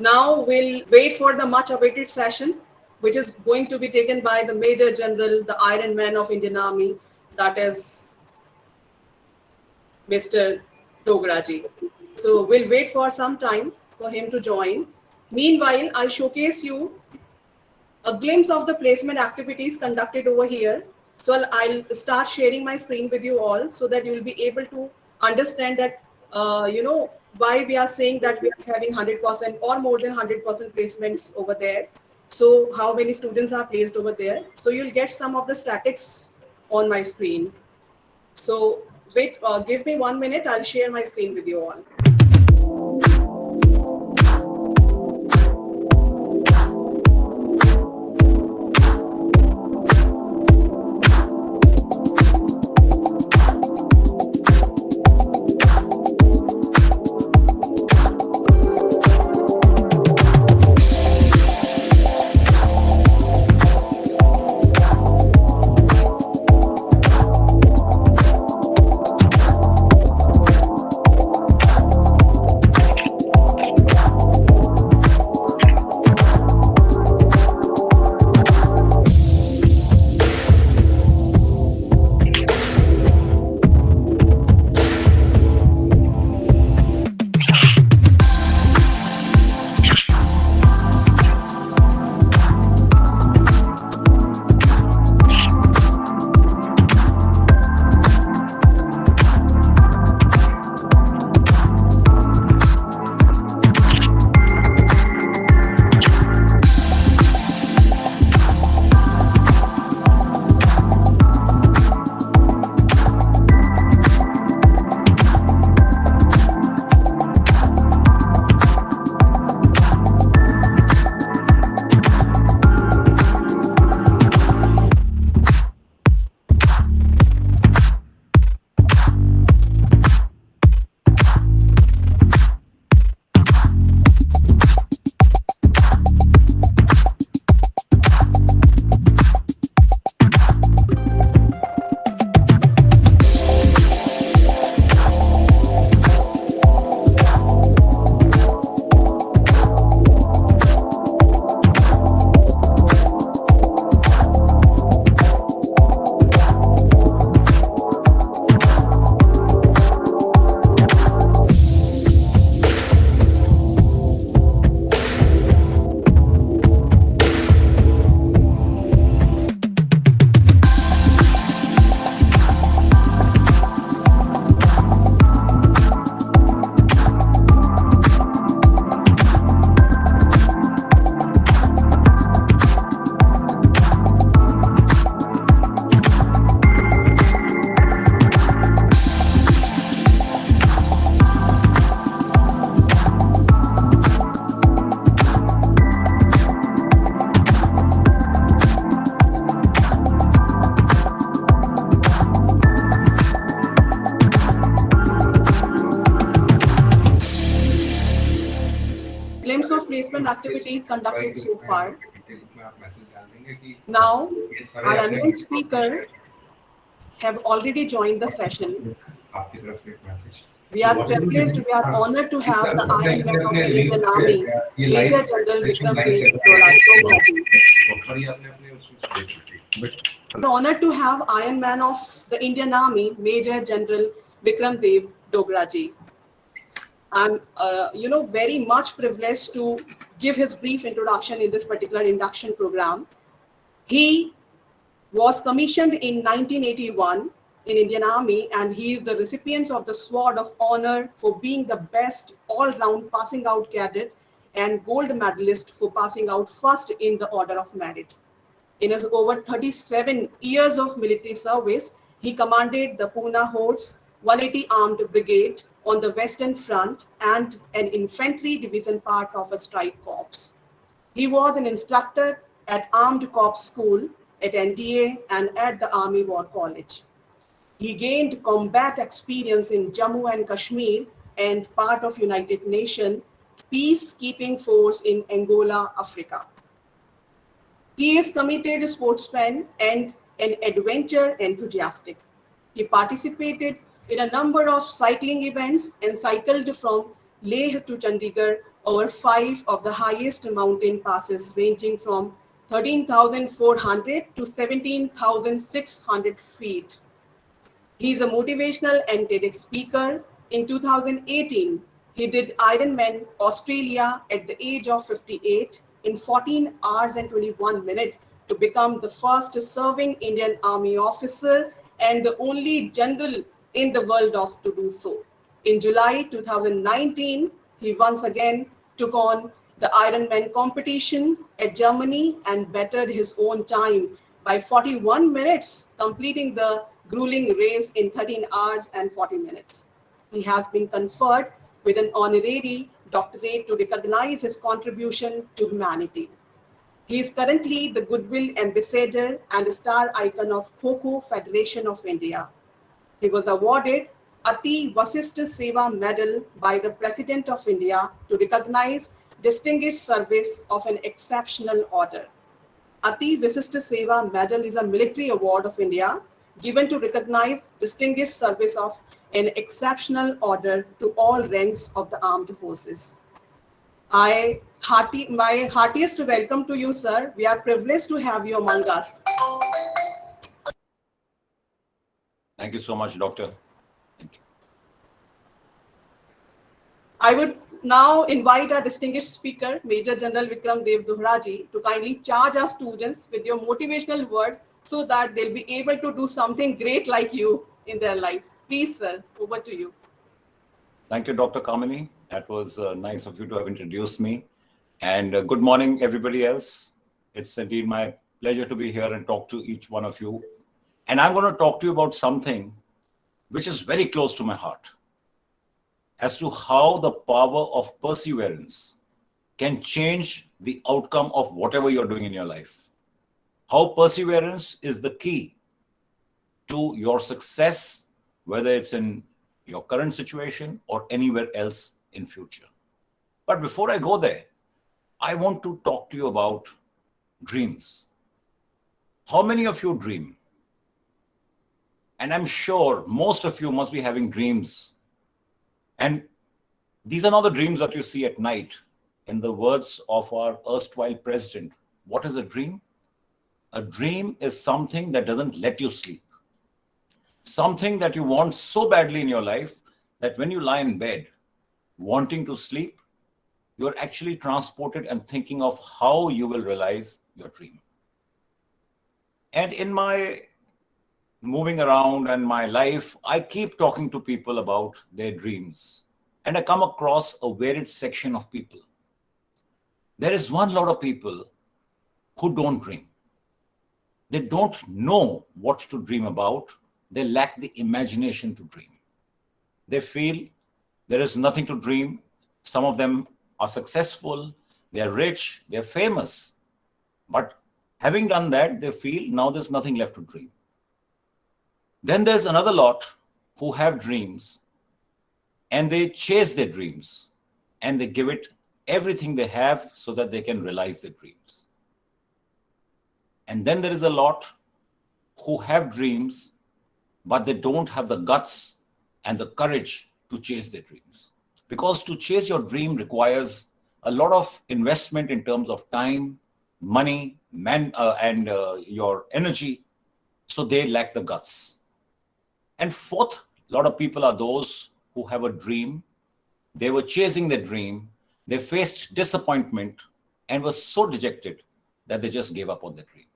Now we'll wait for the much awaited session, which is going to be taken by the Major General, the Iron Man of Indian Army, that is Mr. Dograji. So we'll wait for some time for him to join. Meanwhile, I'll showcase you a glimpse of the placement activities conducted over here. So I'll start sharing my screen with you all so that you'll be able to understand that, why we are saying that we are having 100% or more than 100% placements over there. So how many students are placed over there. So you'll get some of the statics on my screen. So wait, give me 1 minute. I'll share my screen with you all. Glimpse of placement activities conducted so far. Now, our eminent speaker have already joined the session. We are privileged, we are honored to have the Iron Man of the Indian Army, Major General Vikram Dev Dograji. We are honored to have Iron Man of the Indian Army, Major General Vikram Dev Dograji. I'm, very much privileged to give his brief introduction in this particular induction program. He was commissioned in 1981 in Indian Army, and he is the recipient of the Sword of Honor for being the best all-round passing out cadet and gold medalist for passing out first in the order of merit. In his over 37 years of military service, he commanded the Pune Horse 180 Armed Brigade on the Western Front and an infantry division part of a strike corps. He was an instructor at Armed Corps School, at NDA, and at the Army War College. He gained combat experience in Jammu and Kashmir and part of United Nations peacekeeping force in Angola, Africa. He is committed sportsman and an adventure enthusiastic. He participated in a number of cycling events and cycled from Leh to Chandigarh over 5 of the highest mountain passes ranging from 13,400 to 17,600 feet. He is a motivational and TEDx speaker. In 2018, he did Ironman Australia at the age of 58 in 14 hours and 21 minutes to become the first serving Indian Army officer and the only general in the world to do so. In July 2019, he once again took on the Ironman competition at Germany and bettered his own time by 41 minutes, completing the grueling race in 13 hours and 40 minutes. He has been conferred with an honorary doctorate to recognize his contribution to humanity. He is currently the Goodwill Ambassador and star icon of Kho Federation of India. He was awarded Ati Vasishtha Seva Medal by the President of India to recognize distinguished service of an exceptional order. Ati Vasishtha Seva Medal is a military award of India given to recognize distinguished service of an exceptional order to all ranks of the armed forces. My heartiest welcome to you, sir. We are privileged to have you among us. Thank you so much, Doctor. Thank you. I would now invite our distinguished speaker, Major General Vikram Dev Dohraji, to kindly charge our students with your motivational word so that they'll be able to do something great like you in their life. Please, sir, over to you. Thank you, Dr. Kamini. That was nice of you to have introduced me. And good morning, everybody else. It's indeed my pleasure to be here and talk to each one of you. And I'm going to talk to you about something which is very close to my heart, as to how the power of perseverance can change the outcome of whatever you're doing in your life. How perseverance is the key to your success, whether it's in your current situation or anywhere else in future. But before I go there, I want to talk to you about dreams. How many of you dream? And I'm sure most of you must be having dreams. And these are not the dreams that you see at night. In the words of our erstwhile president, what is a dream? A dream is something that doesn't let you sleep. Something that you want so badly in your life that when you lie in bed wanting to sleep, you're actually transported and thinking of how you will realize your dream. And in my moving around and my life, I keep talking to people about their dreams. And I come across a varied section of people. There is one lot of people who don't dream. They don't know what to dream about. They lack the imagination to dream. They feel there is nothing to dream. Some of them are successful, they're rich, they're famous. But having done that, they feel now there's nothing left to dream. Then there's another lot who have dreams and they chase their dreams and they give it everything they have so that they can realize their dreams. And then there is a lot who have dreams, but they don't have the guts and the courage to chase their dreams. Because to chase your dream requires a lot of investment in terms of time, money, and your energy. So they lack the guts. And fourth, a lot of people are those who have a dream. They were chasing their dream. They faced disappointment and were so dejected that they just gave up on the dream.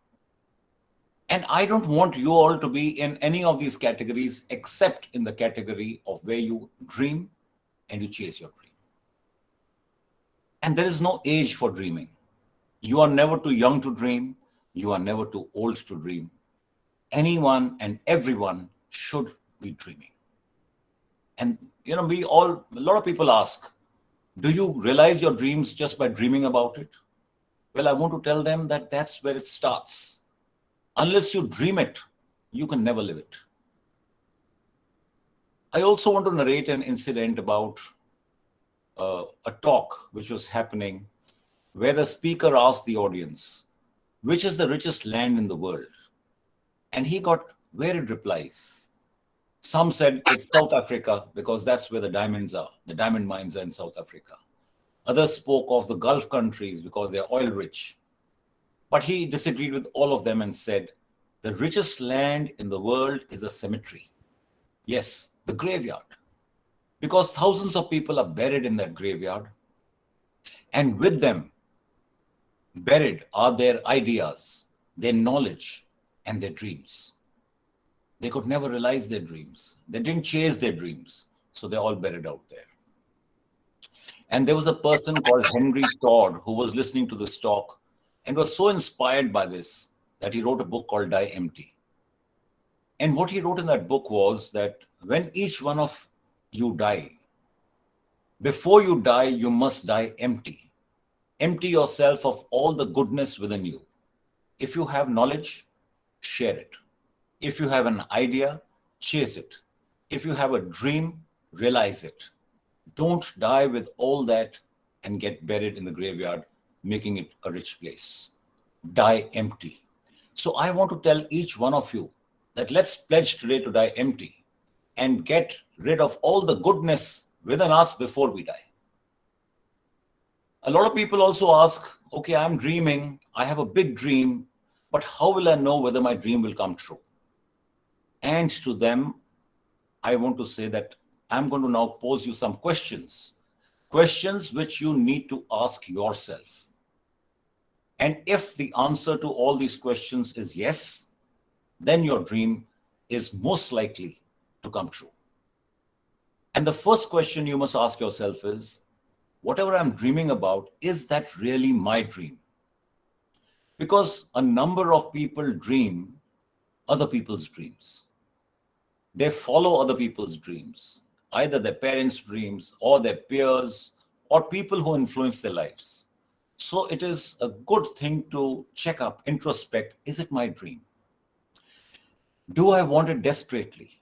And I don't want you all to be in any of these categories except in the category of where you dream and you chase your dream. And there is no age for dreaming. You are never too young to dream. You are never too old to dream. Anyone and everyone should be dreaming. And a lot of people ask, do you realize your dreams just by dreaming about it? Well, I want to tell them that that's where it starts. Unless you dream it, you can never live it. I also want to narrate an incident about a talk which was happening where the speaker asked the audience, which is the richest land in the world? And he got varied replies. Some said it's South Africa because that's where the diamonds are. The diamond mines are in South Africa. Others spoke of the Gulf countries because they're oil rich. But he disagreed with all of them and said, the richest land in the world is a cemetery. Yes, the graveyard. Because thousands of people are buried in that graveyard. And with them, buried are their ideas, their knowledge, and their dreams. They could never realize their dreams. They didn't chase their dreams. So they're all buried out there. And there was a person called Henry Todd who was listening to this talk and was so inspired by this that he wrote a book called Die Empty. And what he wrote in that book was that when each one of you die, before you die, you must die empty. Empty yourself of all the goodness within you. If you have knowledge, share it. If you have an idea, chase it. If you have a dream, realize it. Don't die with all that and get buried in the graveyard, making it a rich place. Die empty. So I want to tell each one of you that let's pledge today to die empty and get rid of all the goodness within us before we die. A lot of people also ask, okay, I'm dreaming, I have a big dream, but how will I know whether my dream will come true? And to them, I want to say that I'm going to now pose you some questions which you need to ask yourself. And if the answer to all these questions is yes, then your dream is most likely to come true. And the first question you must ask yourself is, whatever I'm dreaming about, is that really my dream? Because a number of people dream other people's dreams. They follow other people's dreams, either their parents' dreams or their peers or people who influence their lives. So it is a good thing to check up, introspect, is it my dream? Do I want it desperately?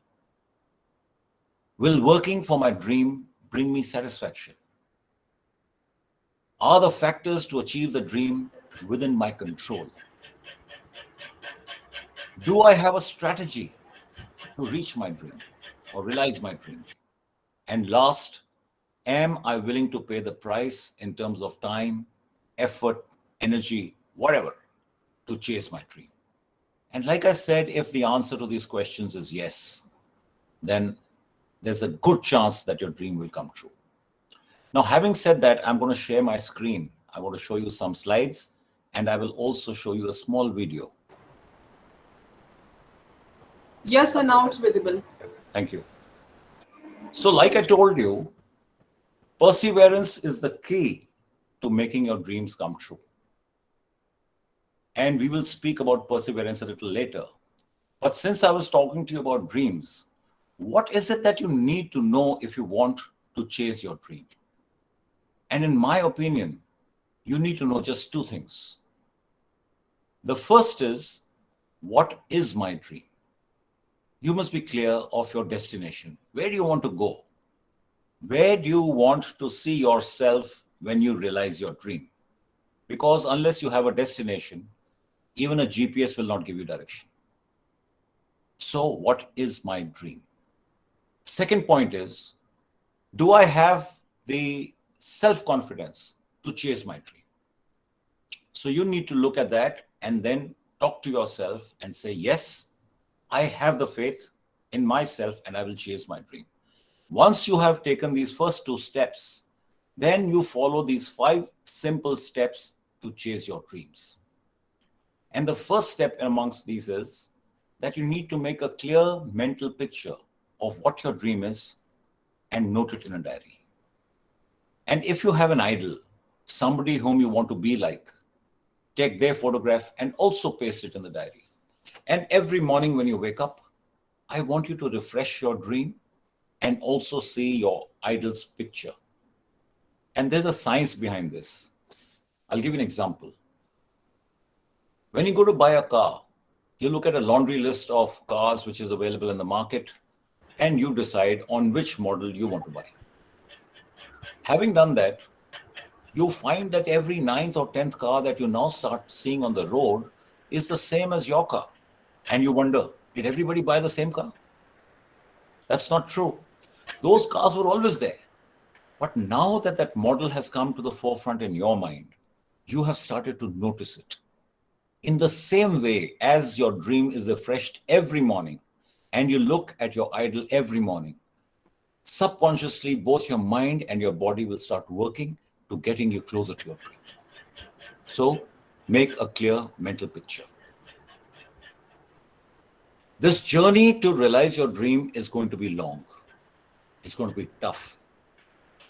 Will working for my dream bring me satisfaction? Are the factors to achieve the dream within my control? Do I have a strategy to reach my dream or realize my dream? And last, am I willing to pay the price in terms of time, effort, energy, whatever, to chase my dream? And like I said, if the answer to these questions is yes, then there's a good chance that your dream will come true. Now, having said that, I'm going to share my screen. I want to show you some slides, and I will also show you a small video. Yes, and now it's visible. Thank you. So like I told you, perseverance is the key to making your dreams come true. And we will speak about perseverance a little later. But since I was talking to you about dreams, what is it that you need to know if you want to chase your dream? And in my opinion, you need to know just two things. The first is, what is my dream? You must be clear of your destination. Where do you want to go? Where do you want to see yourself when you realize your dream? Because unless you have a destination, even a GPS will not give you direction. So what is my dream? Second point is, do I have the self-confidence to chase my dream? So you need to look at that and then talk to yourself and say, yes, I have the faith in myself and I will chase my dream. Once you have taken these first two steps, then you follow these 5 simple steps to chase your dreams. And the first step amongst these is that you need to make a clear mental picture of what your dream is and note it in a diary. And if you have an idol, somebody whom you want to be like, take their photograph and also paste it in the diary. And every morning when you wake up, I want you to refresh your dream and also see your idol's picture. And there's a science behind this. I'll give you an example. When you go to buy a car, you look at a laundry list of cars which is available in the market, and you decide on which model you want to buy. Having done that, you find that every 9th or 10th car that you now start seeing on the road is the same as your car. And you wonder, did everybody buy the same car? That's not true. Those cars were always there. But now that that model has come to the forefront in your mind, you have started to notice it. In the same way as your dream is refreshed every morning and you look at your idol every morning, subconsciously, both your mind and your body will start working to getting you closer to your dream. So make a clear mental picture. This journey to realize your dream is going to be long. It's going to be tough.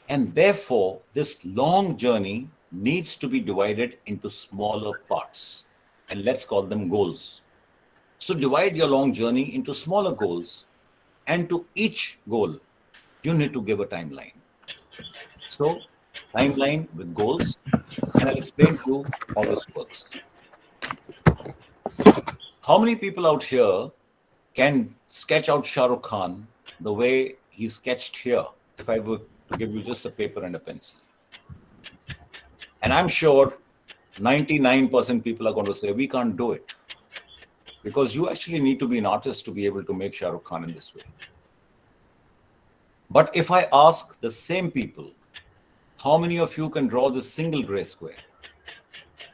And therefore, this long journey needs to be divided into smaller parts. And let's call them goals. So divide your long journey into smaller goals. And to each goal, you need to give a timeline. So, timeline with goals. And I'll explain to you how this works. How many people out here can sketch out Shah Rukh Khan the way he sketched here, if I were to give you just a paper and a pencil? And I'm sure 99% people are going to say, we can't do it. Because you actually need to be an artist to be able to make Shah Rukh Khan in this way. But if I ask the same people, how many of you can draw this single gray square?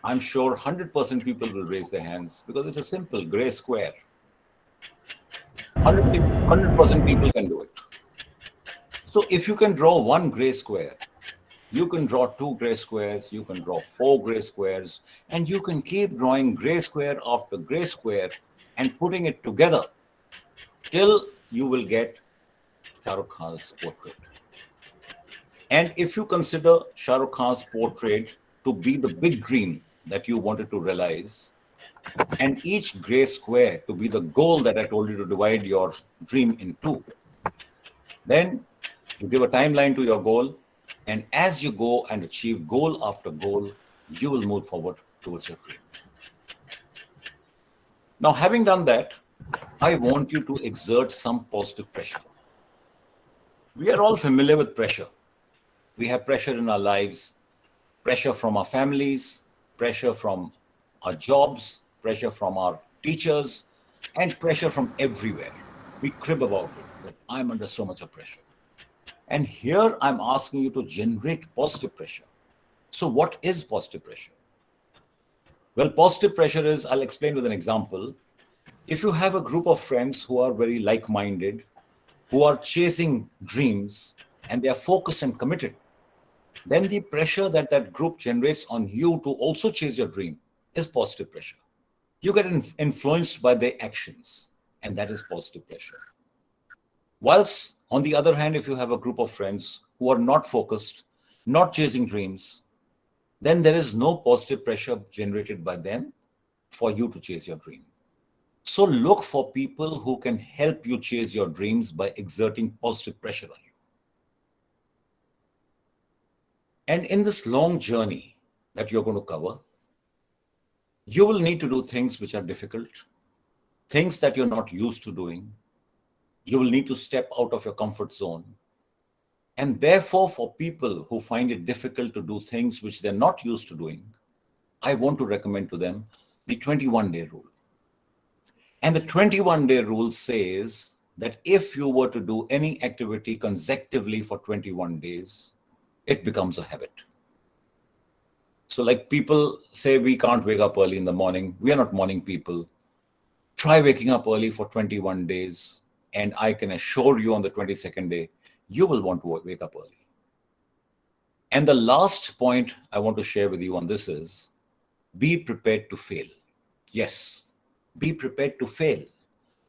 I'm sure 100% people will raise their hands because it's a simple gray square. 100% people can do it. So if you can draw one gray square, you can draw two gray squares, you can draw four gray squares, and you can keep drawing gray square after gray square and putting it together till you will get Shah Rukh Khan's portrait. And if you consider Shah Rukh Khan's portrait to be the big dream that you wanted to realize, and each gray square to be the goal that I told you to divide your dream in two, then you give a timeline to your goal, and as you go and achieve goal after goal, you will move forward towards your dream. Now, having done that, I want you to exert some positive pressure. We are all familiar with pressure. We have pressure in our lives, pressure from our families, pressure from our jobs, pressure from our teachers, and pressure from everywhere. We crib about it, that I'm under so much of pressure. And here I'm asking you to generate positive pressure. So what is positive pressure? Well, positive pressure is, I'll explain with an example. If you have a group of friends who are very like-minded, who are chasing dreams, and they are focused and committed, then the pressure that that group generates on you to also chase your dream is positive pressure. You get influenced by their actions, and that is positive pressure. Whilst, on the other hand, if you have a group of friends who are not focused, not chasing dreams, then there is no positive pressure generated by them for you to chase your dream. So look for people who can help you chase your dreams by exerting positive pressure on you. And in this long journey that you're going to cover, you will need to do things which are difficult, things that you're not used to doing. You will need to step out of your comfort zone. And therefore, for people who find it difficult to do things which they're not used to doing, I want to recommend to them the 21-day rule. And the 21-day rule says that if you were to do any activity consecutively for 21 days, it becomes a habit. So like people say, we can't wake up early in the morning. We are not morning people. Try waking up early for 21 days. And I can assure you on the 22nd day, you will want to wake up early. And the last point I want to share with you on this is, be prepared to fail. Yes, be prepared to fail,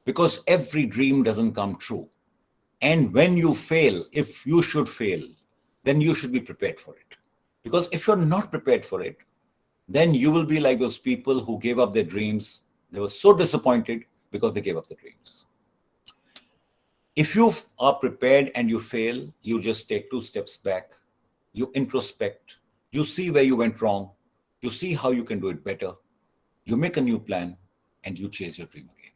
because every dream doesn't come true. And when you fail, if you should fail, then you should be prepared for it. Because if you're not prepared for it, then you will be like those people who gave up their dreams. They were so disappointed because they gave up their dreams. If you are prepared and you fail, you just take 2 steps back, you introspect, you see where you went wrong, you see how you can do it better, you make a new plan, and you chase your dream again.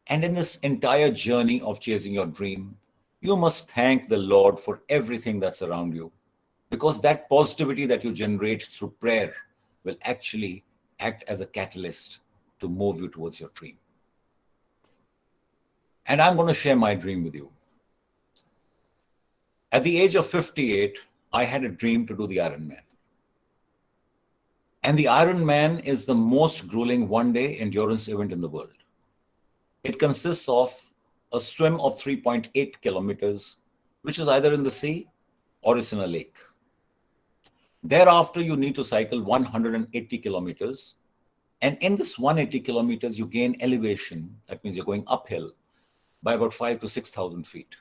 And in this entire journey of chasing your dream, you must thank the Lord for everything that's around you, because that positivity that you generate through prayer will actually act as a catalyst to move you towards your dream. And I'm going to share my dream with you. At the age of 58, I had a dream to do the Ironman. And the Ironman is the most grueling one-day endurance event in the world. It consists of a swim of 3.8 kilometers, which is either in the sea or it's in a lake. Thereafter, you need to cycle 180 kilometers. And in this 180 kilometers, you gain elevation. That means you're going uphill by about 5,000 to 6,000 feet.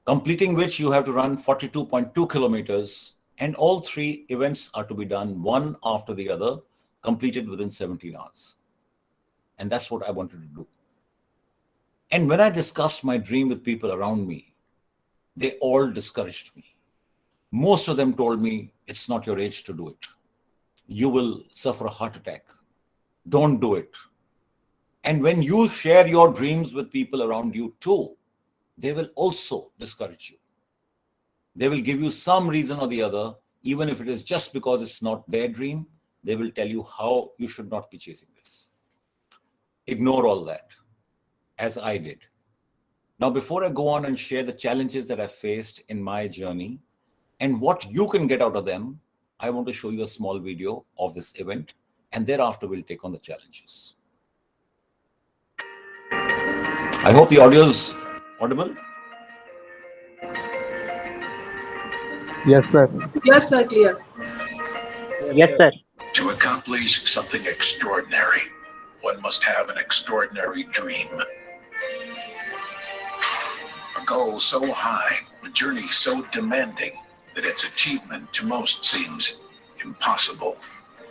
Completing which you have to run 42.2 kilometers. And all three events are to be done one after the other, completed within 17 hours. And that's what I wanted to do. And when I discussed my dream with people around me, they all discouraged me. Most of them told me, it's not your age to do it. You will suffer a heart attack. Don't do it. And when you share your dreams with people around you too, they will also discourage you. They will give you some reason or the other, even if it is just because it's not their dream, they will tell you how you should not be chasing this. Ignore all that, as I did. Now, before I go on and share the challenges that I faced in my journey and what you can get out of them, I want to show you a small video of this event, and thereafter we'll take on the challenges. I hope the audio is audible. Yes, sir. Yes, sir, clear. Yes, sir. To accomplish something extraordinary, one must have an extraordinary dream. A goal so high, a journey so demanding that its achievement to most seems impossible.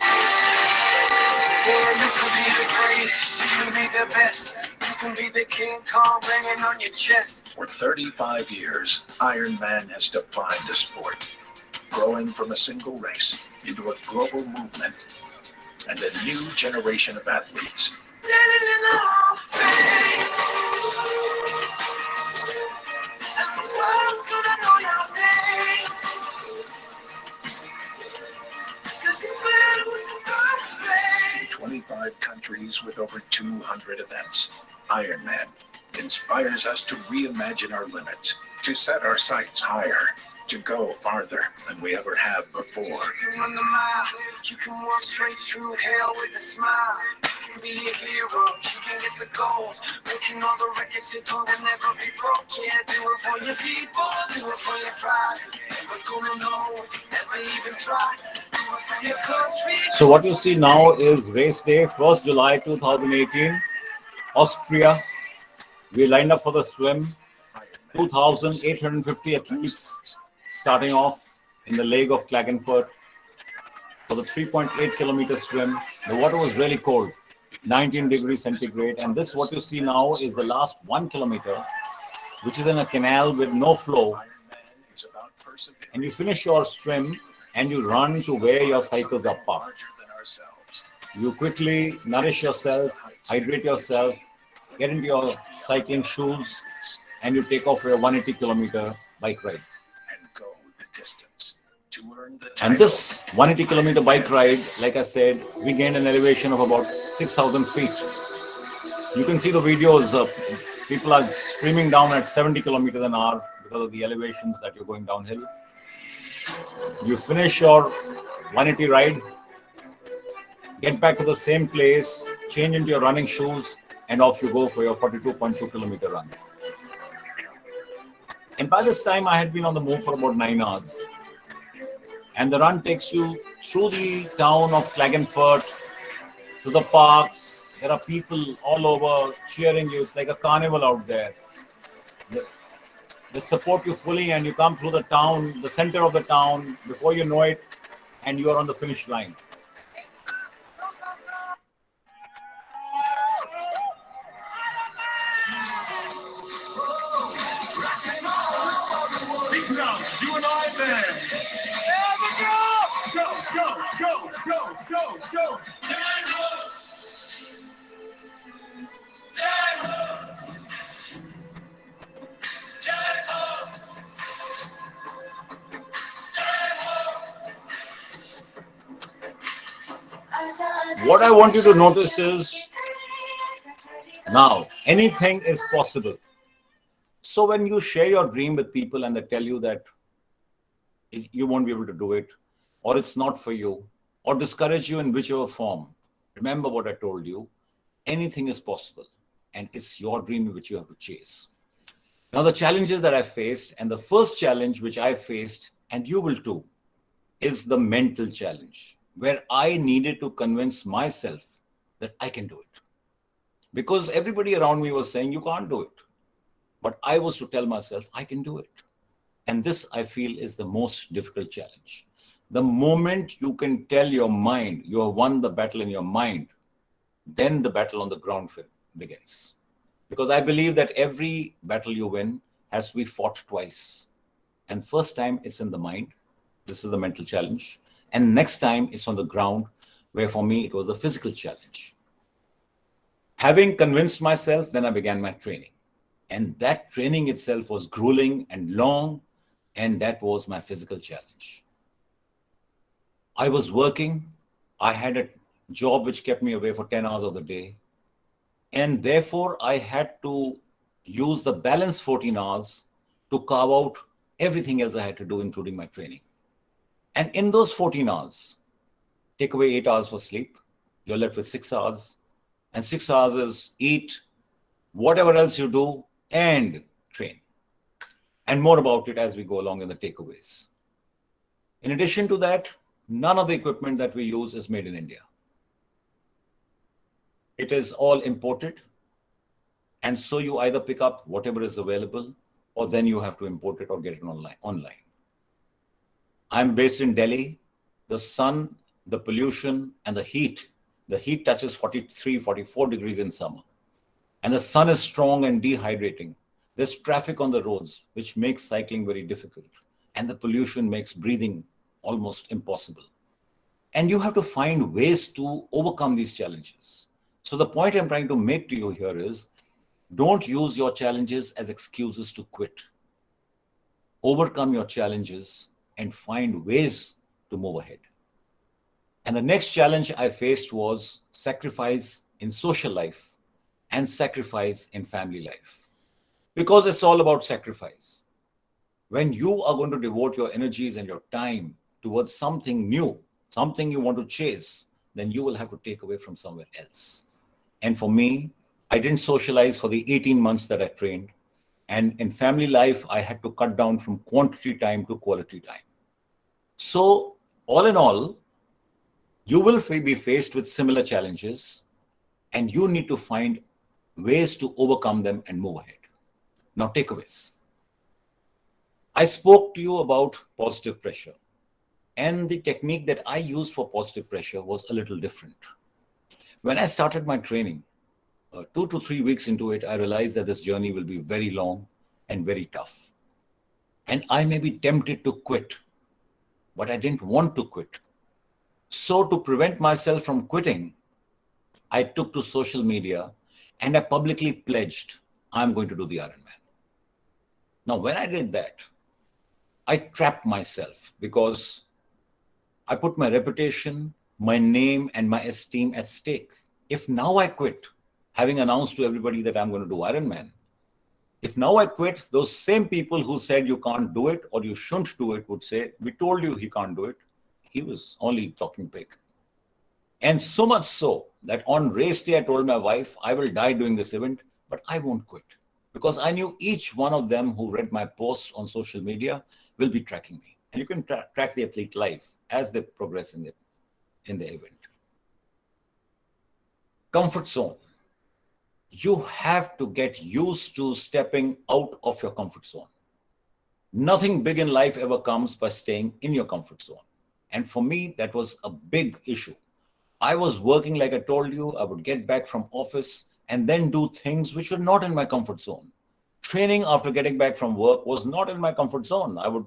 Yeah, you can be the greatest, you can be the best, you can be the King Kong banging on your chest. For 35 years, Ironman has defined the sport, growing from a single race into a global movement and a new generation of athletes. Standing in the Hall of Fame, and the world's gonna know your name, 'cause you win with the first fame. 25 countries with over 200 events. Ironman inspires us to reimagine our limits, to set our sights higher, to go farther than we ever have before. You can run the mile, you can walk straight through hell with a smile. You can be a hero, you can get the gold, breaking all the records that will never be broke. Yeah, do it for your people, do it for your pride. You're never gonna know if you never even try. Do it for your country. So what you see now is race day, 1st July 2018, Austria. We lined up for the swim, 2,850 athletes starting off in the lake of Klagenfurt for the 3.8 kilometer swim. The water was really cold, 19 degrees centigrade. And this, what you see now, is the last 1 kilometer, which is in a canal with no flow. Ironman is about persevering. And you finish your swim and you run to where your cycles are parked. Larger than ourselves. You quickly nourish yourself, hydrate yourself, get into your cycling shoes, and you take off for a 180 kilometer bike ride. And go the distance to earn the And title. this 180 kilometer bike ride, like I said, we gained an elevation of about 6,000 feet. You can see the videos of people are streaming down at 70 kilometers an hour because of the elevations that you're going downhill. You finish your 180 ride, get back to the same place, change into your running shoes, and off you go for your 42.2 kilometer run. And by this time, I had been on the move for about 9 hours. And the run takes you through the town of Klagenfurt, to the parks. There are people all over cheering you. It's like a carnival out there. They support you fully, and you come through the town, the center of the town, before you know it, and you are on the finish line. Big drums, you and I, man. Go, go, go, go, go, go. What I want you to notice is, now anything is possible. So when you share your dream with people and they tell you that you won't be able to do it, or it's not for you, or discourage you in whichever form, remember what I told you. Anything is possible, and it's your dream which you have to chase. Now, the challenges that I faced, and the first challenge which I faced, and you will too, is the mental challenge, where I needed to convince myself that I can do it. Because everybody around me was saying, you can't do it. But I was to tell myself, I can do it. And this, I feel, is the most difficult challenge. The moment you can tell your mind you have won the battle in your mind, then the battle on the ground begins. Because I believe that every battle you win has to be fought twice. And first time it's in the mind. This is the mental challenge. And next time it's on the ground, where for me it was the physical challenge. Having convinced myself, then I began my training. And that training itself was grueling and long, and that was my physical challenge. I was working. I had a job which kept me away for 10 hours of the day. And therefore, I had to use the balance 14 hours to carve out everything else I had to do, including my training. And in those 14 hours, take away 8 hours for sleep, you're left with 6 hours. And 6 hours is eat, whatever else you do, and train. And more about it as we go along in the takeaways. In addition to that, none of the equipment that we use is made in India. It is all imported. And so you either pick up whatever is available, or then you have to import it or get it online. I'm based in Delhi. The sun, the pollution, and the heat touches 43, 44 degrees in summer. And the sun is strong and dehydrating. There's traffic on the roads, which makes cycling very difficult. And the pollution makes breathing almost impossible. And you have to find ways to overcome these challenges. So the point I'm trying to make to you here is, don't use your challenges as excuses to quit. Overcome your challenges and find ways to move ahead. And the next challenge I faced was sacrifice in social life and sacrifice in family life. Because it's all about sacrifice. When you are going to devote your energies and your time towards something new, something you want to chase, then you will have to take away from somewhere else. And for me, I didn't socialize for the 18 months that I trained. And in family life, I had to cut down from quantity time to quality time. So all in all, you will be faced with similar challenges, and you need to find ways to overcome them and move ahead. Now, takeaways. I spoke to you about positive pressure, and the technique that I used for positive pressure was a little different. When I started my training, 2 to 3 weeks into it, I realized that this journey will be very long and very tough. And I may be tempted to quit, but I didn't want to quit. So to prevent myself from quitting, I took to social media and I publicly pledged, I'm going to do the Ironman. Now, when I did that, I trapped myself because I put my reputation, my name, and my esteem at stake. If now I quit, having announced to everybody that I'm going to do Ironman, if now I quit, those same people who said you can't do it or you shouldn't do it would say, we told you he can't do it. He was only talking big. And so much so that on race day, I told my wife, I will die doing this event, but I won't quit. Because I knew each one of them who read my posts on social media will be tracking me. And you can track the athlete life as they progress in the event. Comfort zone. You have to get used to stepping out of your comfort zone. Nothing big in life ever comes by staying in your comfort zone. And for me, that was a big issue. I was working, like I told you, I would get back from office and then do things which were not in my comfort zone. Training after getting back from work was not in my comfort zone. I would,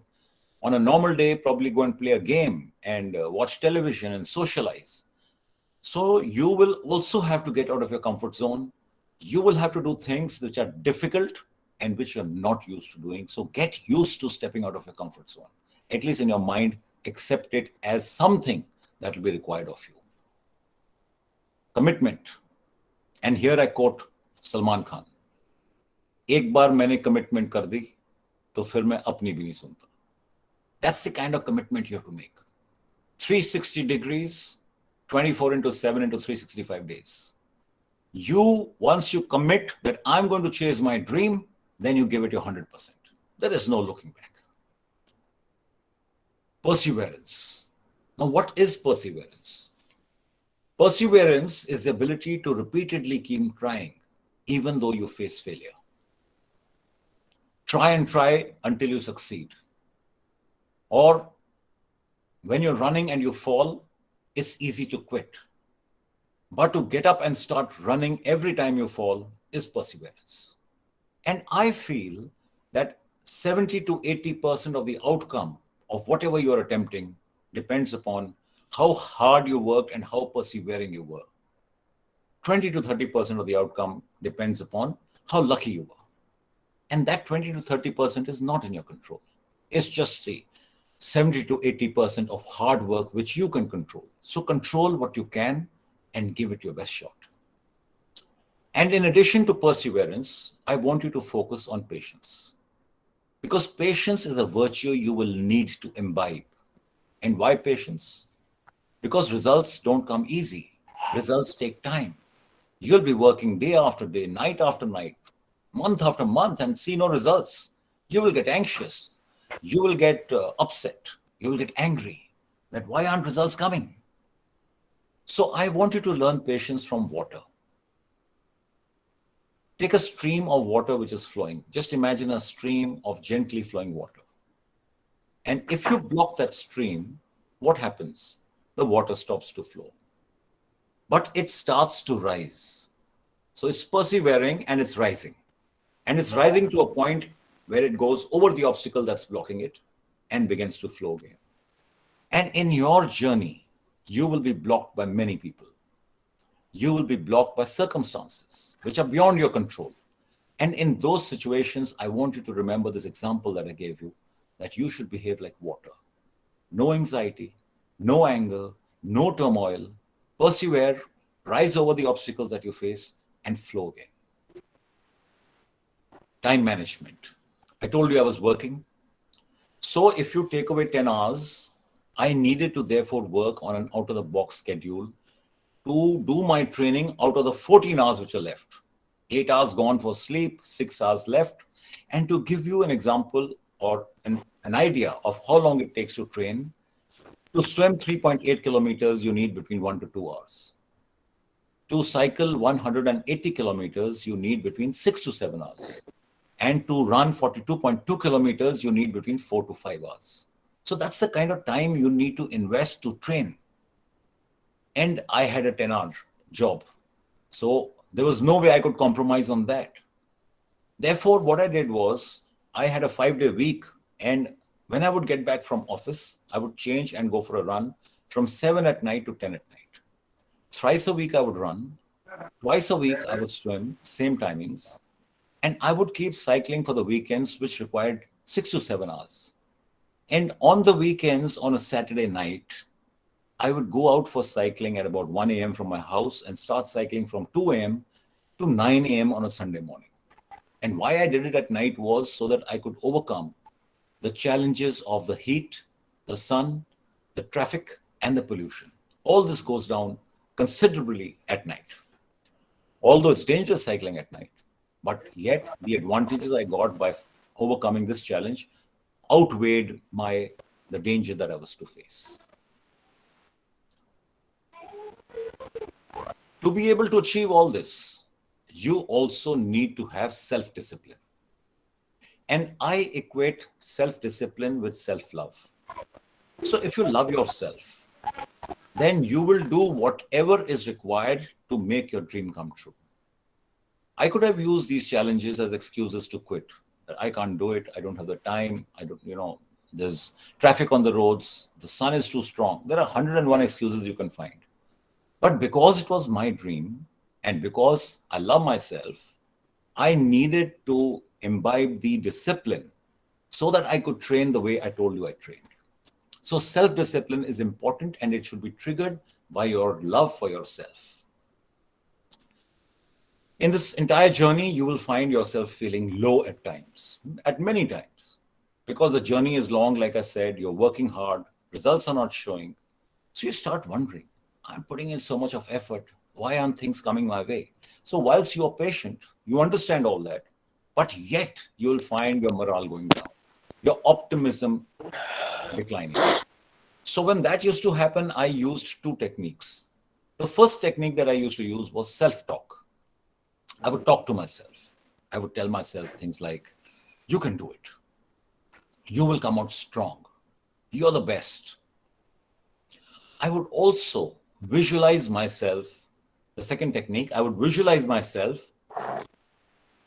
on a normal day, probably go and play a game and watch television and socialize. So you will also have to get out of your comfort zone. You will have to do things which are difficult and which you're not used to doing. So get used to stepping out of your comfort zone. At least in your mind, accept it as something that will be required of you. Commitment. And here I quote Salman Khan. एक बार मैंने commitment कर दी तो फिर मैं अपनी भी नहीं सुनता. That's the kind of commitment you have to make. 360 degrees, 24 into 7 into 365 days. Once you commit that I'm going to chase my dream, then you give it your 100%. There is no looking back. Perseverance. Now, what is perseverance? Perseverance is the ability to repeatedly keep trying, even though you face failure. Try and try until you succeed. Or when you're running and you fall, it's easy to quit. But to get up and start running every time you fall is perseverance. And I feel that 70 to 80% of the outcome of whatever you're attempting depends upon how hard you worked and how persevering you were. 20 to 30% of the outcome depends upon how lucky you were. And that 20 to 30% is not in your control. It's just the 70 to 80% of hard work which you can control. So control what you can and give it your best shot. And in addition to perseverance, I want you to focus on patience. Because patience is a virtue you will need to imbibe. And why patience? Because results don't come easy. Results take time. You'll be working day after day, night after night, month after month, and see no results. You will get anxious. You will get upset. You will get angry that why aren't results coming? So I want you to learn patience from water. Take a stream of water which is flowing. Just imagine a stream of gently flowing water. And if you block that stream, what happens? The water stops to flow. But it starts to rise. So it's persevering and it's rising. And it's rising to a point where it goes over the obstacle that's blocking it and begins to flow again. And in your journey, you will be blocked by many people. You will be blocked by circumstances which are beyond your control. And in those situations, I want you to remember this example that I gave you, that you should behave like water. No anxiety, no anger, no turmoil. Persevere, rise over the obstacles that you face, and flow again. Time management. I told you I was working. So if you take away 10 hours, I needed to therefore work on an out-of-the-box schedule to do my training out of the 14 hours which are left. 8 hours gone for sleep, 6 hours left. And to give you an example or an idea of how long it takes to train, to swim 3.8 kilometers, you need between 1 to 2 hours. To cycle 180 kilometers, you need between 6 to 7 hours. And to run 42.2 kilometers, you need between 4 to 5 hours. So that's the kind of time you need to invest to train. And I had a 10-hour job. So there was no way I could compromise on that. Therefore, what I did was I had a 5-day week. And when I would get back from office, I would change and go for a run from 7 at night to 10 at night. Thrice a week I would run. Twice a week I would swim, same timings. And I would keep cycling for the weekends, which required 6 to 7 hours. And on the weekends, on a Saturday night, I would go out for cycling at about 1 a.m. from my house and start cycling from 2 a.m. to 9 a.m. on a Sunday morning. And why I did it at night was so that I could overcome the challenges of the heat, the sun, the traffic, and the pollution. All this goes down considerably at night. Although it's dangerous cycling at night, but yet the advantages I got by overcoming this challenge outweighed the danger that I was to face. To be able to achieve all this, you also need to have self-discipline. And I equate self-discipline with self-love. So if you love yourself, then you will do whatever is required to make your dream come true. I could have used these challenges as excuses to quit. That I can't do it. I don't have the time. There's traffic on the roads. The sun is too strong. There are 101 excuses you can find. But because it was my dream and because I love myself, I needed to imbibe the discipline so that I could train the way I told you I trained. So self-discipline is important and it should be triggered by your love for yourself. In this entire journey, you will find yourself feeling low at times, at many times, because the journey is long. Like I said, you're working hard, results are not showing. So you start wondering, I'm putting in so much of effort. Why aren't things coming my way? So whilst you're patient, you understand all that, but yet you'll find your morale going down, your optimism declining. So when that used to happen, I used two techniques. The first technique that I used to use was self-talk. I would talk to myself. I would tell myself things like, you can do it. You will come out strong. You're the best. I would also visualize myself. The second technique, I would visualize myself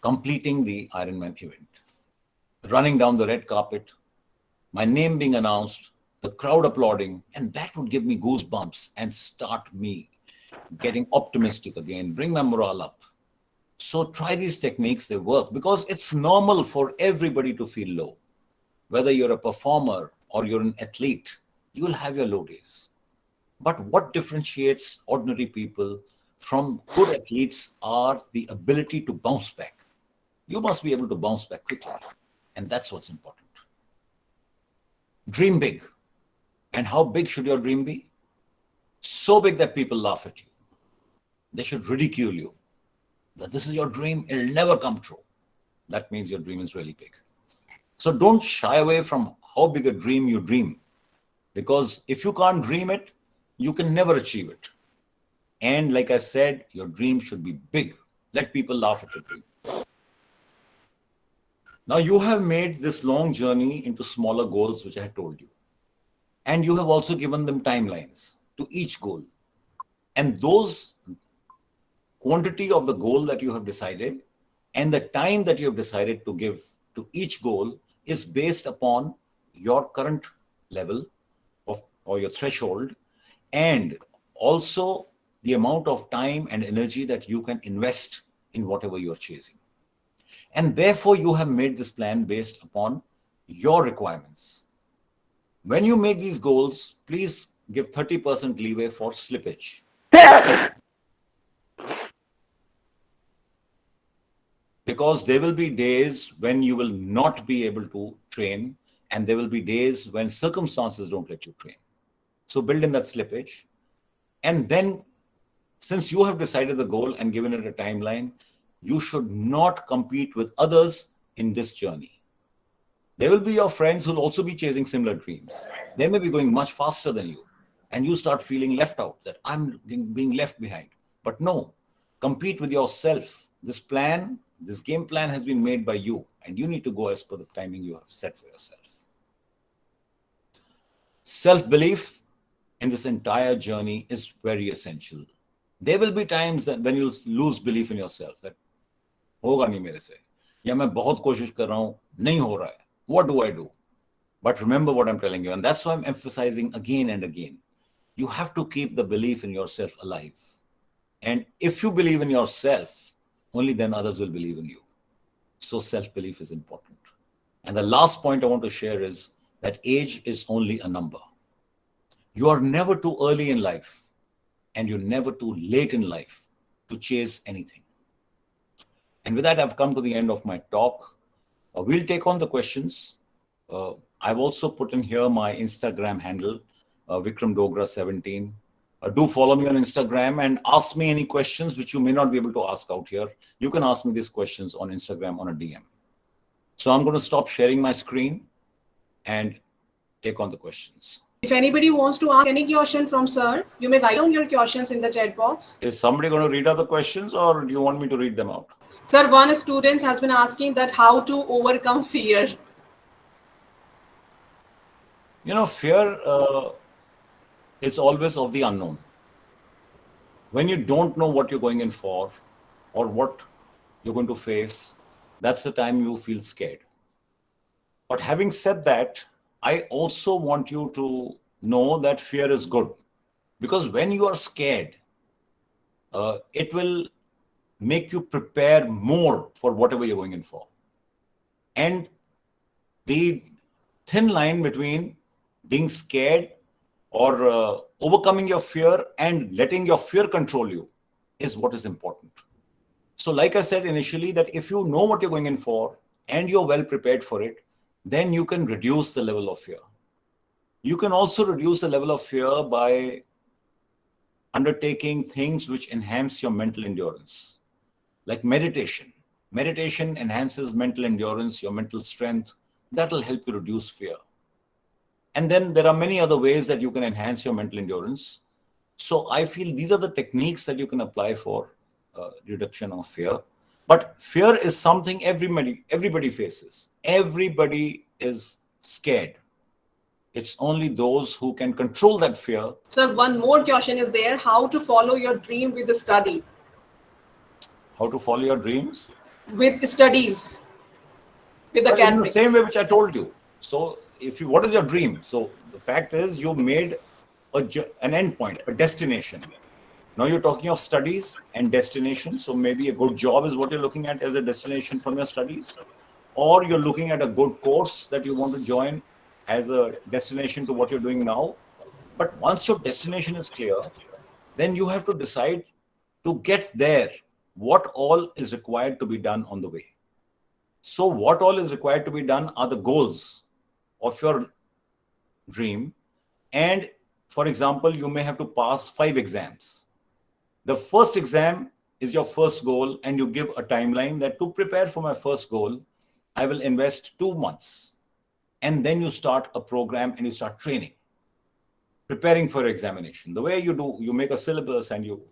completing the Ironman event, running down the red carpet, my name being announced, the crowd applauding, and that would give me goosebumps and start me getting optimistic again, bring my morale up. So try these techniques, they work, because it's normal for everybody to feel low. Whether you're a performer or you're an athlete, you will have your low days. But what differentiates ordinary people from good athletes are the ability to bounce back. You must be able to bounce back quickly. And that's what's important. Dream big. And how big should your dream be? So big that people laugh at you. They should ridicule you. That this is your dream, it'll never come true. That means your dream is really big. So don't shy away from how big a dream you dream. Because if you can't dream it, you can never achieve it. And like I said, your dream should be big. Let people laugh at your dream. Now you have made this long journey into smaller goals, which I had told you. And you have also given them timelines to each goal. And those quantity of the goal that you have decided and the time that you have decided to give to each goal is based upon your current level of or your threshold, and also the amount of time and energy that you can invest in whatever you are chasing. And therefore, you have made this plan based upon your requirements. When you make these goals, please give 30% leeway for slippage. Because there will be days when you will not be able to train, and there will be days when circumstances don't let you train. So build in that slippage. And then, since you have decided the goal and given it a timeline, you should not compete with others in this journey. There will be your friends who will also be chasing similar dreams. They may be going much faster than you, and you start feeling left out, that I'm being left behind. But no, compete with yourself. This game plan has been made by you, and you need to go as per the timing you have set for yourself. Self-belief in this entire journey is very essential. There will be times that when you lose belief in yourself, that होगा नहीं मेरे से, या मैं बहुत कोशिश कर रहा हूं, नहीं हो रहा है. What do I do? But remember what I'm telling you, and that's why I'm emphasizing again and again. You have to keep the belief in yourself alive. And if you believe in yourself, only then others will believe in you. So self-belief is important. And the last point I want to share is that age is only a number. You are never too early in life, and you're never too late in life to chase anything. And with that, I've come to the end of my talk. We'll take on the questions. I've also put in here my Instagram handle, Vikram Dogra 17. Do follow me on Instagram and ask me any questions which you may not be able to ask out here. You can ask me these questions on Instagram on a DM. So I'm going to stop sharing my screen and take on the questions. If anybody wants to ask any question from sir, you may write down your questions in the chat box. Is somebody going to read out the questions, or do you want me to read them out? Sir, one student has been asking that how to overcome fear. You know, fear is always of the unknown. When you don't know what you're going in for or what you're going to face, that's the time you feel scared. But having said that, I also want you to know that fear is good, because when you are scared, it will make you prepare more for whatever you're going in for. And the thin line between being scared or overcoming your fear and letting your fear control you is what is important. So like I said initially, that if you know what you're going in for and you're well prepared for it, then you can reduce the level of fear. You can also reduce the level of fear by undertaking things which enhance your mental endurance, like meditation. Meditation enhances mental endurance, your mental strength. That will help you reduce fear. And then there are many other ways that you can enhance your mental endurance. So I feel these are the techniques that you can apply for reduction of fear. But fear is something everybody faces. Everybody is scared. It's only those who can control that fear. Sir, one more question is there: how to follow your dream with the study? How to follow your dreams? With studies, with But in the academics. same way which I told you. So if you, what is your dream? So the fact is you made an end point, a destination. Now you're talking of studies and destination. So maybe a good job is what you're looking at as a destination from your studies, or you're looking at a good course that you want to join as a destination to what you're doing now. But once your destination is clear, then you have to decide to get there, what all is required to be done on the way. So what all is required to be done are the goals of your dream. And for example, you may have to pass 5 exams. The first exam is your first goal, and you give a timeline that to prepare for my first goal, I will invest 2 months. And then you start a program and you start training, preparing for examination. The way you do, you make a syllabus and you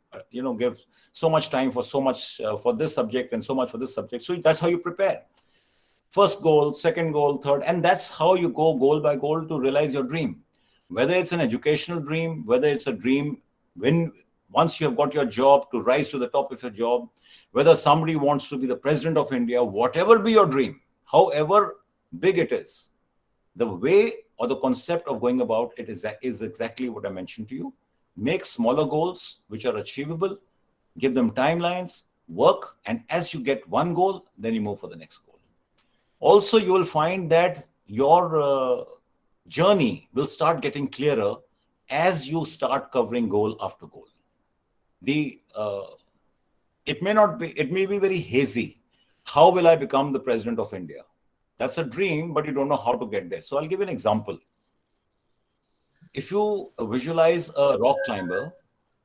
give so much time for so much for this subject and so much for this subject. So that's how you prepare. First goal, second goal, third, and that's how you go goal by goal to realize your dream. Whether it's an educational dream, whether it's a dream once you have got your job to rise to the top of your job, whether somebody wants to be the president of India, whatever be your dream, however big it is, the way or the concept of going about it is exactly what I mentioned to you. Make smaller goals which are achievable, give them timelines, work, and as you get one goal, then you move for the next goal. Also, you will find that your journey will start getting clearer as you start covering goal after goal. It may be very hazy. How will I become the president of India? That's a dream, but you don't know how to get there. So I'll give you an example. If you visualize a rock climber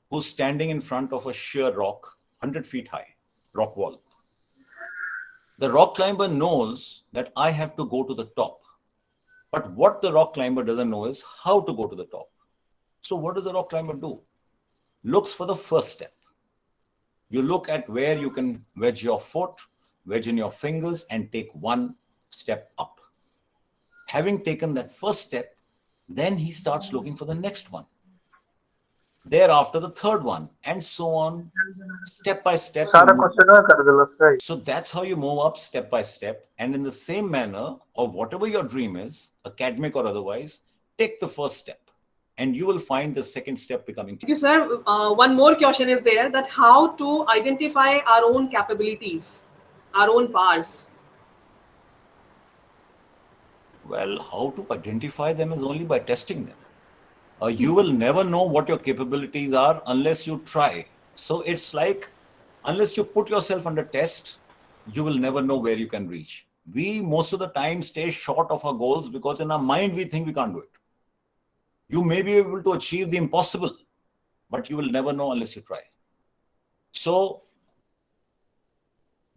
who's standing in front of a sheer rock, 100 feet high, rock wall. The rock climber knows that I have to go to the top. But what the rock climber doesn't know is how to go to the top. So what does the rock climber do? Looks for the first step. You look at where you can wedge your foot, wedge in your fingers, and take one step up. Having taken that first step, then he starts looking for the next one. Thereafter, the third one, and so on, step by step. So that's how you move up step by step. And in the same manner of whatever your dream is, academic or otherwise, take the first step. And you will find the second step becoming. Thank you, sir. One more question is there: that how to identify our own capabilities, our own powers. Well, how to identify them is only by testing them. You will never know what your capabilities are unless you try. So it's like, unless you put yourself under test, you will never know where you can reach. We most of the time stay short of our goals because in our mind we think we can't do it. You may be able to achieve the impossible, but you will never know unless you try. So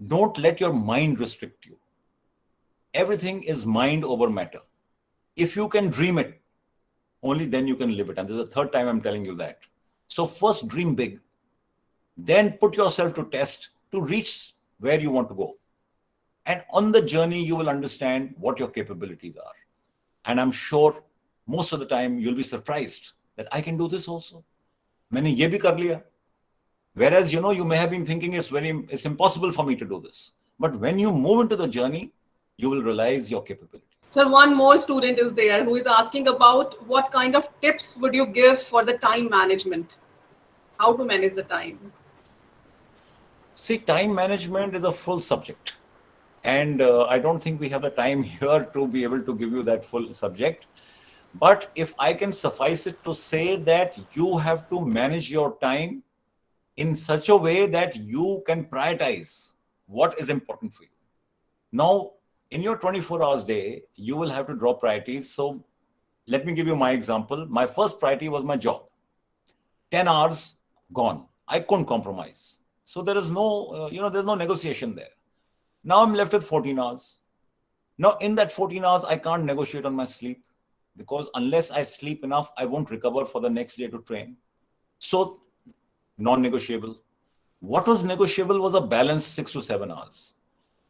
don't let your mind restrict you. Everything is mind over matter. If you can dream it, only then you can live it. And this is the third time I'm telling you that. So first dream big, then put yourself to test to reach where you want to go. And on the journey, you will understand what your capabilities are. And I'm sure most of the time you'll be surprised that I can do this also. Maine ye bhi kar liya. Whereas, you may have been thinking it's impossible for me to do this. But when you move into the journey, you will realize your capability. Sir, one more student is there who is asking about what kind of tips would you give for the time management? How to manage the time? See, time management is a full subject. And I don't think we have the time here to be able to give you that full subject. But if I can suffice it to say that you have to manage your time in such a way that you can prioritize what is important for you. Now, in your 24 hours day, you will have to draw priorities. So let me give you my example. My first priority was my job. 10 hours gone. I couldn't compromise. So there is no, there's no negotiation there. Now I'm left with 14 hours. Now in that 14 hours, I can't negotiate on my sleep, because unless I sleep enough, I won't recover for the next day to train. So non-negotiable. What was negotiable was a balanced 6 to 7 hours.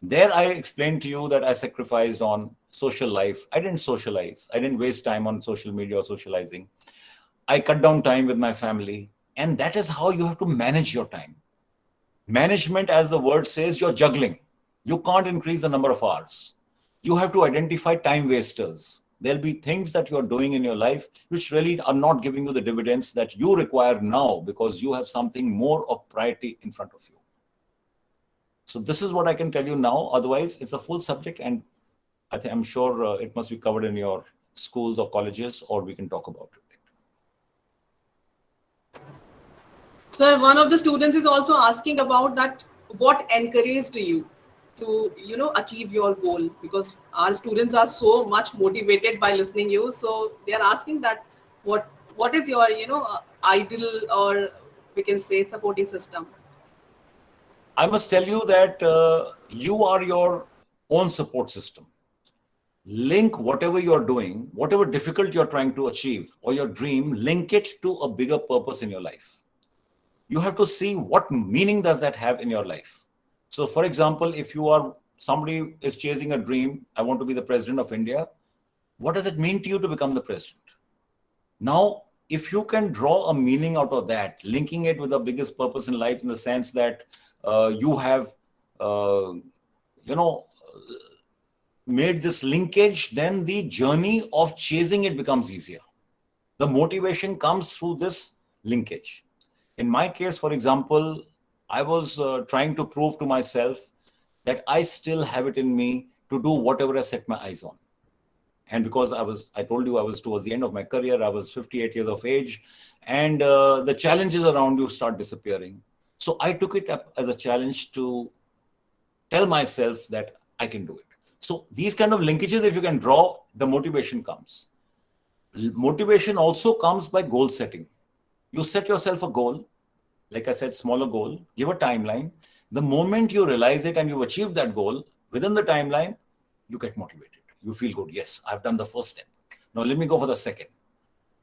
There I explained to you that I sacrificed on social life. I didn't socialize. I didn't waste time on social media or socializing. I cut down time with my family. And that is how you have to manage your time. Management, as the word says, you're juggling. You can't increase the number of hours. You have to identify time wasters. There'll be things that you're doing in your life which really are not giving you the dividends that you require now, because you have something more of priority in front of you. So this is what I can tell you now. Otherwise, it's a full subject, and I'm sure it must be covered in your schools or colleges, or we can talk about it. Sir, one of the students is also asking about that, what encouraged you to, achieve your goal? Because our students are so much motivated by listening you. So they are asking that, what is your, ideal, or we can say supporting system? I must tell you that you are your own support system. Link whatever you're doing, whatever difficult you're trying to achieve, or your dream, link it to a bigger purpose in your life. You have to see what meaning does that have in your life. So for example, if somebody is chasing a dream, I want to be the president of India. What does it mean to you to become the president? Now, if you can draw a meaning out of that, linking it with the biggest purpose in life, in the sense that you have, made this linkage, then the journey of chasing it becomes easier. The motivation comes through this linkage. In my case, for example, I was trying to prove to myself that I still have it in me to do whatever I set my eyes on. And because I told you I was towards the end of my career, I was 58 years of age, and the challenges around you start disappearing. So I took it up as a challenge to tell myself that I can do it. So these kind of linkages, if you can draw, the motivation comes. Motivation also comes by goal setting. You set yourself a goal, like I said, smaller goal, give a timeline. The moment you realize it and you achieve that goal within the timeline, you get motivated. You feel good. Yes, I've done the first step. Now let me go for the second.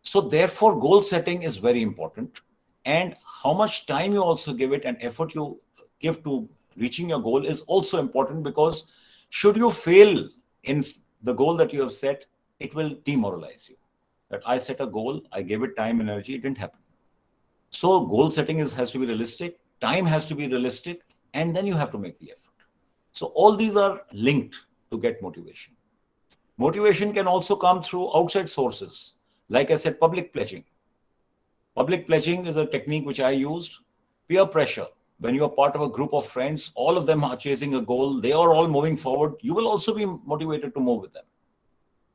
So therefore, goal setting is very important. And how much time you also give it and effort you give to reaching your goal is also important, because should you fail in the goal that you have set, it will demoralize you. That I set a goal, I gave it time and energy, it didn't happen. So goal setting has to be realistic, time has to be realistic, and then you have to make the effort. So all these are linked to get motivation. Motivation can also come through outside sources. Like I said, public pledging. Public pledging is a technique which I used. Peer pressure. When you are part of a group of friends, all of them are chasing a goal, they are all moving forward, you will also be motivated to move with them.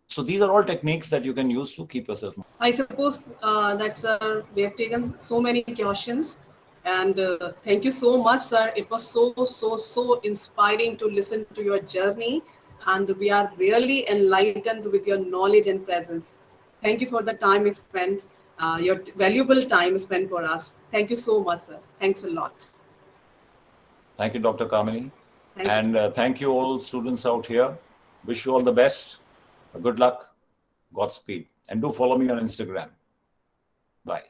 So these are all techniques that you can use to keep yourself motivated. I suppose that, sir, we have taken so many questions, and thank you so much, sir. It was so inspiring to listen to your journey, and we are really enlightened with your knowledge and presence. Thank you for the time you spent, your valuable time spent for us. Thank you so much, sir. Thanks a lot. Thank you, Dr. Kamini. Thank you. Thank you all students out here. Wish you all the best. Good luck. Godspeed. And do follow me on Instagram. Bye.